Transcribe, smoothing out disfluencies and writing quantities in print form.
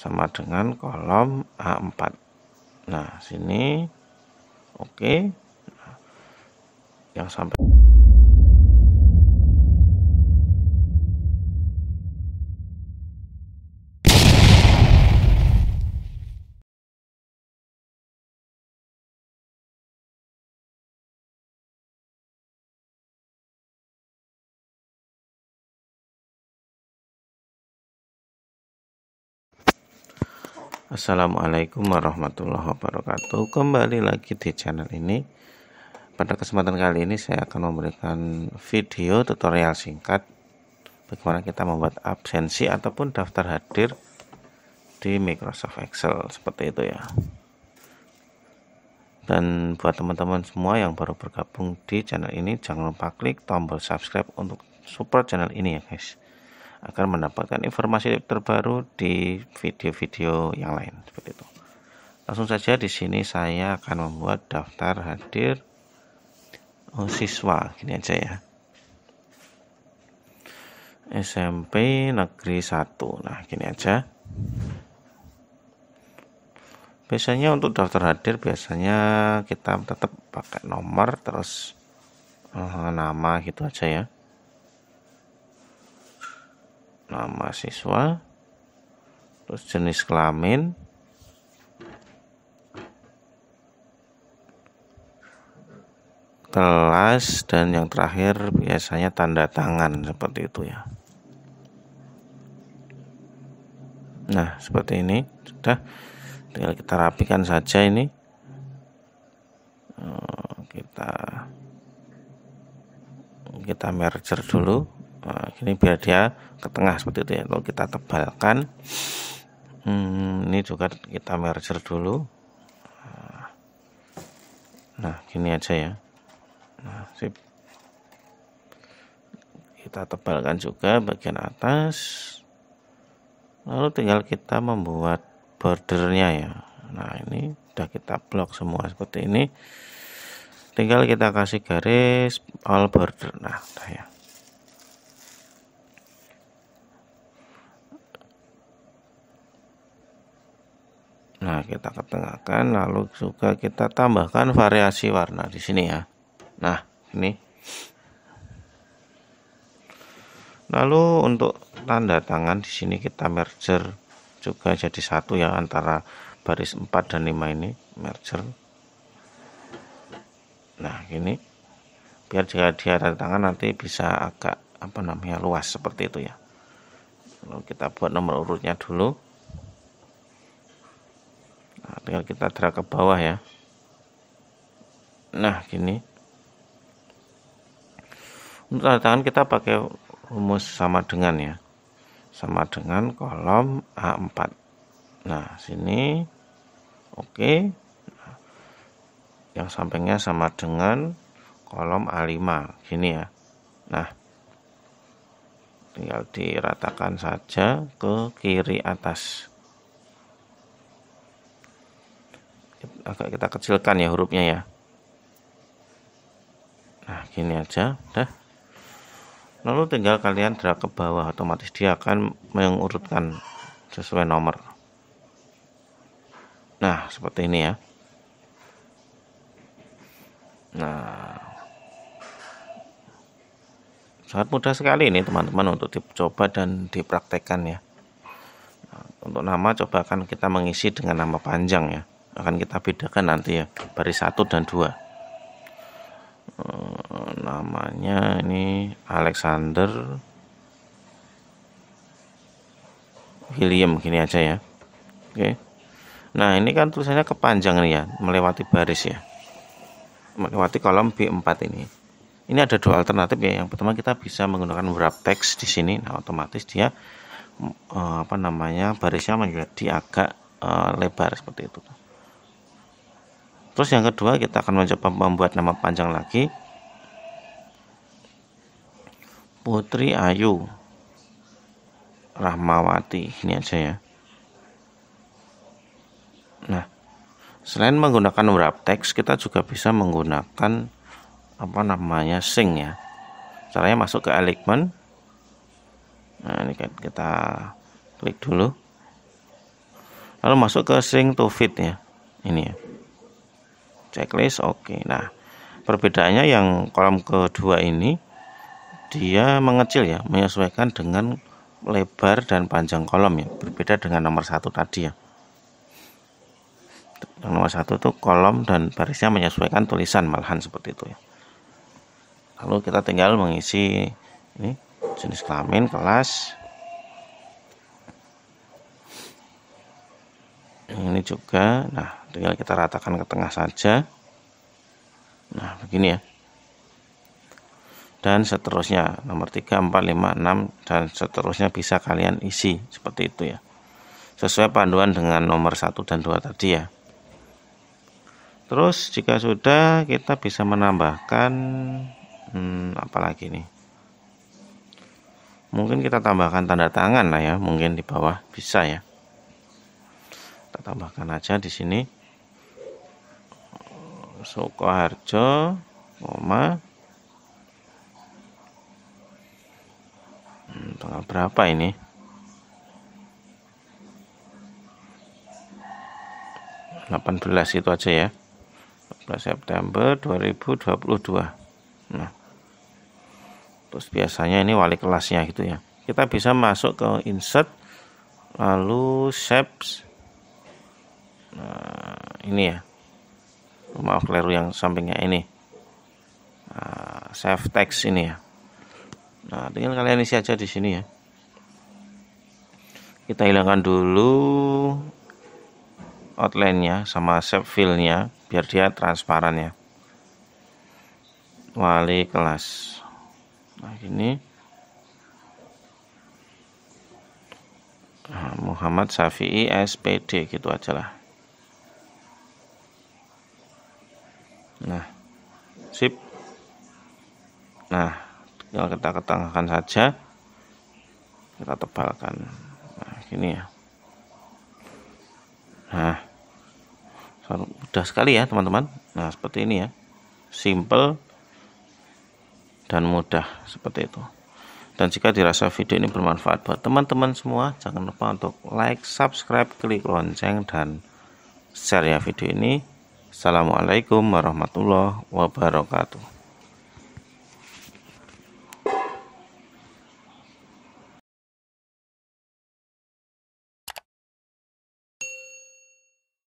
sama dengan kolom A4. Nah, sini oke. Yang sampai Assalamualaikum warahmatullahi wabarakatuh. Kembali lagi di channel ini. Pada kesempatan kali ini saya akan memberikan video tutorial singkat bagaimana kita membuat absensi ataupun daftar hadir di Microsoft Excel, seperti itu ya. Dan buat teman-teman semua yang baru bergabung di channel ini, jangan lupa klik tombol subscribe untuk support channel ini ya guys, agar mendapatkan informasi terbaru di video-video yang lain, seperti itu. Langsung saja di sini saya akan membuat daftar hadir siswa, gini aja ya. SMP Negeri 1. Nah, gini aja. Biasanya untuk daftar hadir biasanya kita tetap pakai nomor terus nama gitu aja ya. Nama siswa, terus jenis kelamin, kelas, dan yang terakhir biasanya tanda tangan, seperti itu ya. Nah, seperti ini sudah, tinggal kita rapikan saja ini. Kita merger dulu. Nah, ini biar dia ke tengah seperti itu ya. Lalu kita tebalkan. Ini juga kita merger dulu. Nah, gini aja ya. Nah, sip. Kita tebalkan juga bagian atas. Lalu tinggal kita membuat bordernya ya. Nah, ini sudah kita blok semua seperti ini. Tinggal kita kasih garis all border. Nah, udah ya. Nah, kita ketengahkan, lalu juga kita tambahkan variasi warna di sini ya. Nah, ini. Lalu untuk tanda tangan di sini kita merger juga jadi satu ya, antara baris 4 dan 5 ini merger. Nah, gini. Biar jika dia tanda tangan nanti bisa agak luas seperti itu ya. Lalu kita buat nomor urutnya dulu. Nah, tinggal kita drag ke bawah ya. Nah, gini. Untuk tanda tangan kita pakai rumus sama dengan ya. Sama dengan kolom A4. Nah, sini oke. Nah, yang sampingnya sama dengan kolom A5, gini ya. Nah, tinggal diratakan saja ke kiri atas. Agak kita kecilkan ya hurufnya ya. Nah, gini aja udah. Lalu tinggal kalian drag ke bawah, otomatis dia akan mengurutkan sesuai nomor. Nah, seperti ini ya. Nah, sangat mudah sekali ini teman-teman untuk dicoba dan dipraktekkan ya. Nah, untuk nama coba akan kita mengisi dengan nama panjang ya. Akan kita bedakan nanti ya, baris 1 dan 2. Namanya ini Alexander William, gini aja ya. Oke. Nah, ini kan tulisannya kepanjangan ya, melewati baris ya, melewati kolom B4 ini. Ini ada dua alternatif ya. Yang pertama kita bisa menggunakan wrap text di sini. Nah, otomatis dia barisnya menjadi agak lebar seperti itu. Terus yang kedua kita akan mencoba membuat nama panjang lagi. Putri Ayu Rahmawati, ini aja ya. Nah, selain menggunakan wrap text, kita juga bisa menggunakan sync ya. Caranya masuk ke element. Nah, ini kan kita klik dulu. Lalu masuk ke sync to fit ya, ini ya, checklist. Oke. Nah, perbedaannya yang kolom kedua ini dia mengecil ya, menyesuaikan dengan lebar dan panjang kolom ya, berbeda dengan nomor 1 tadi ya. Yang nomor 1 itu kolom dan barisnya menyesuaikan tulisan, malahan seperti itu ya. Lalu kita tinggal mengisi ini jenis kelamin, kelas. Ini juga, nah tinggal kita ratakan ke tengah saja. Nah begini ya. Dan seterusnya nomor 3, 4, 5, 6 dan seterusnya bisa kalian isi seperti itu ya. Sesuai panduan dengan nomor 1 dan 2 tadi ya. Terus jika sudah, kita bisa menambahkan apalagi nih. Mungkin kita tambahkan tanda tangan lah ya, mungkin di bawah bisa ya. Kita tambahkan aja di sini Sukoharjo, koma tanggal berapa ini? 18 itu aja ya. 18 September 2022. Nah, terus biasanya ini wali kelasnya gitu ya. Kita bisa masuk ke insert, lalu shapes. Nah, ini ya, maaf keliru yang sampingnya ini. Nah, save text ini ya. Nah, tinggal kalian isi aja di sini ya. Kita hilangkan dulu outline-nya sama shape fill-nya biar dia transparan ya. Wali kelas. Nah, gini. Nah, Muhammad Syafi'i SPD gitu aja lah. Nah, sip. Nah, tinggal kita ketengahkan saja, kita tebalkan. Nah, gini ya. Nah, mudah sekali ya teman-teman. Nah, seperti ini ya, simple dan mudah seperti itu. Dan jika dirasa video ini bermanfaat buat teman-teman semua, jangan lupa untuk like, subscribe, klik lonceng, dan share ya video ini. Assalamualaikum warahmatullahi wabarakatuh.